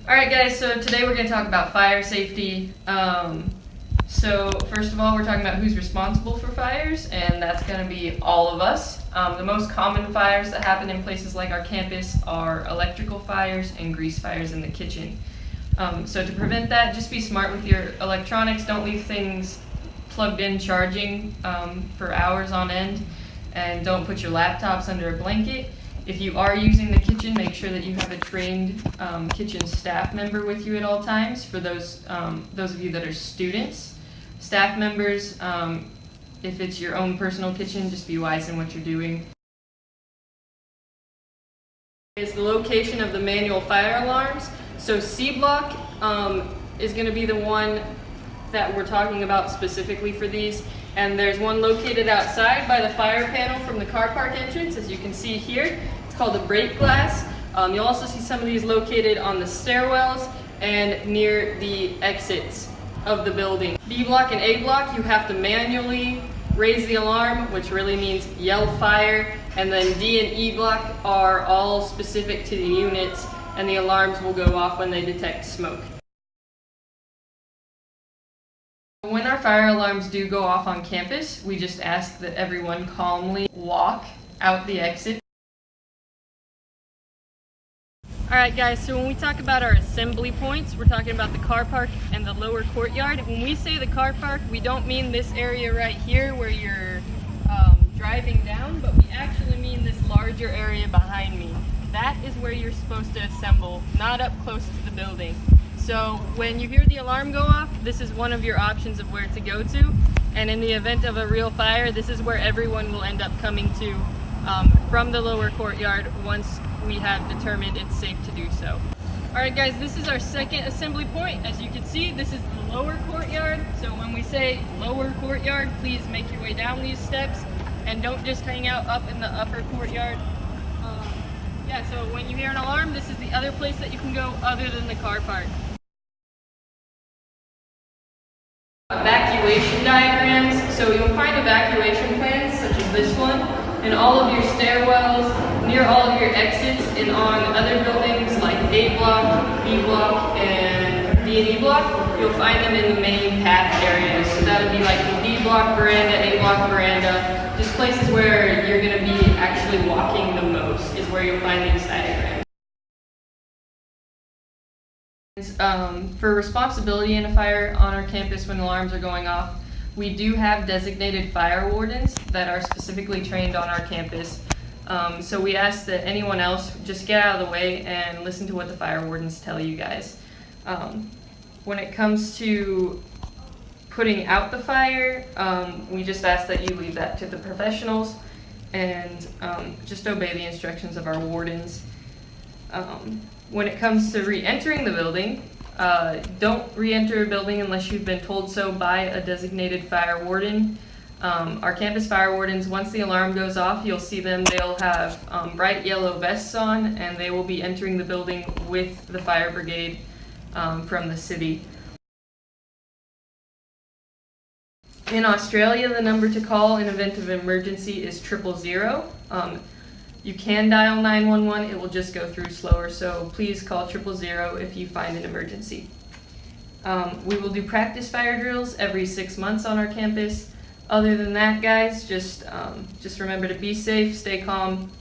Alright guys, so today we're going to talk about fire safety. So first of all, we're talking about who's responsible for fires, and that's going to be all of us. The most common fires that happen in places like our campus are electrical fires and grease fires in the kitchen. So to prevent that, just be smart with your electronics. Don't leave things plugged in charging for hours on end, and don't put your laptops under a blanket. If you are using the kitchen, make sure that you have a trained kitchen staff member with you at all times. For those of you that are students, staff members, if it's your own personal kitchen, just be wise in what you're doing. Is the location of the manual fire alarms. So C block is going to be the one that we're talking about specifically for these. And there's one located outside by the fire panel from the car park entrance, as you can see here. It's called a break glass. You'll also see some of these located on the stairwells and near the exits of the building. B block and A block, you have to manually raise the alarm, which really means yell fire. And then D and E block are all specific to the units, and the alarms will go off when they detect smoke. When our fire alarms do go off on campus, we just ask that everyone calmly walk out the exit. Alright guys, so when we talk about our assembly points, we're talking about the car park and the lower courtyard. When we say the car park, we don't mean this area right here where you're driving down, but we actually mean this larger area behind me. That is where you're supposed to assemble, not up close to the building. So when you hear the alarm go off, this is one of your options of where to go to. And in the event of a real fire, this is where everyone will end up coming to from the lower courtyard once we have determined it's safe to do so. Alright guys, this is our second assembly point. As you can see, this is the lower courtyard. So when we say lower courtyard, please make your way down these steps and don't just hang out up in the upper courtyard. Yeah, so when you hear an alarm, this is the other place that you can go other than the car park. Evacuation diagrams. So you'll find evacuation plans such as this one in all of your stairwells, near all of your exits, and on other buildings like A block, B block, and D and E block. You'll find them in the main path areas. So that would be like the D block veranda, A block veranda, just places where you're going to be actually walking the most is where you'll find these diagrams. For responsibility in a fire on our campus when alarms are going off, we do have designated fire wardens that are specifically trained on our campus. So we ask that anyone else just get out of the way and listen to what the fire wardens tell you guys. When it comes to putting out the fire, we just ask that you leave that to the professionals and just obey the instructions of our wardens. When it comes to re-entering the building, don't re-enter a building unless you've been told so by a designated fire warden. Our campus fire wardens, once the alarm goes off, you'll see them. They'll have bright yellow vests on, and they will be entering the building with the fire brigade from the city. In Australia, the number to call in event of emergency is 000. You can dial 911, it will just go through slower, so please call 000 if you find an emergency. We will do practice fire drills every 6 months on our campus. Other than that, guys, just remember to be safe, stay calm,